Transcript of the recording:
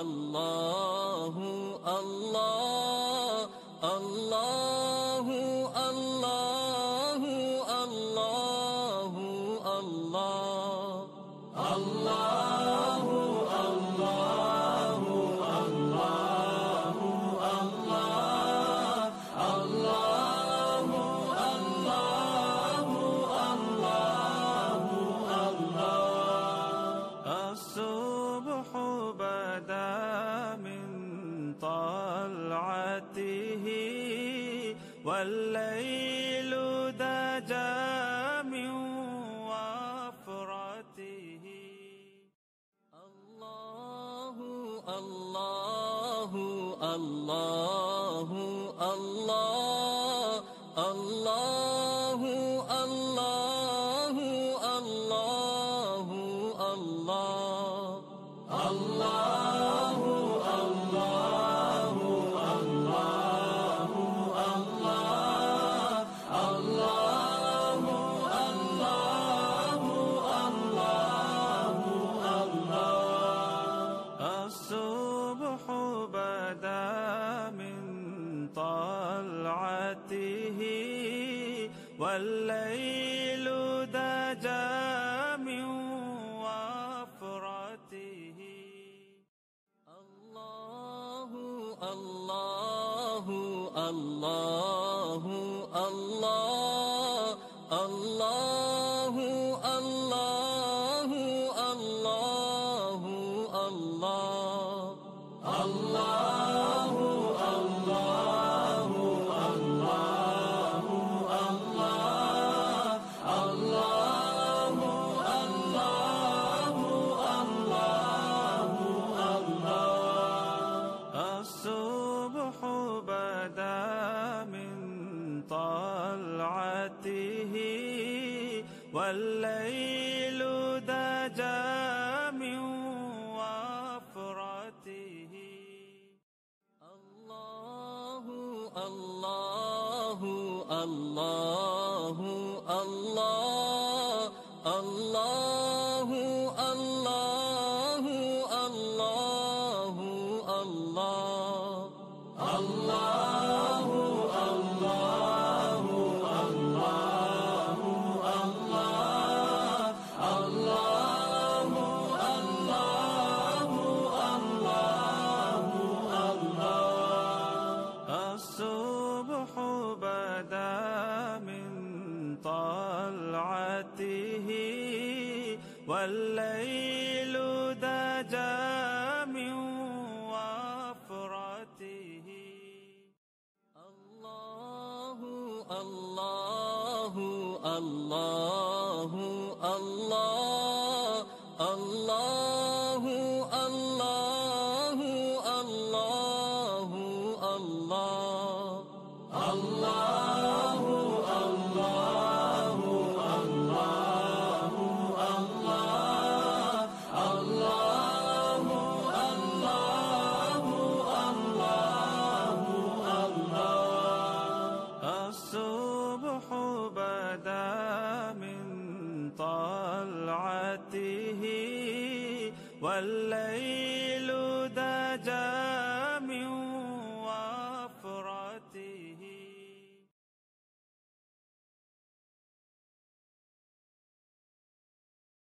الله الله الله الله الله الله الله الله الله الله الله الصبح بدا من طلعته والليل دجى من وفرته الله الله الله الله الله الله الله الله الله الله الله الله الصبح بدا من طلعته والليل دجى من وفرته الله الله الله الله الله الله الله الله الله الله الله الله الصبح بدا من طلعته والليل دجى من وفرته الله الله الله الله الله الله الله الله الله الله الله الله الصبح بدا من طلعته والليل دجى من وفرته الله الله الله الله الله الله الله الله الله الله الصبح بدا من طلعته والليل دجى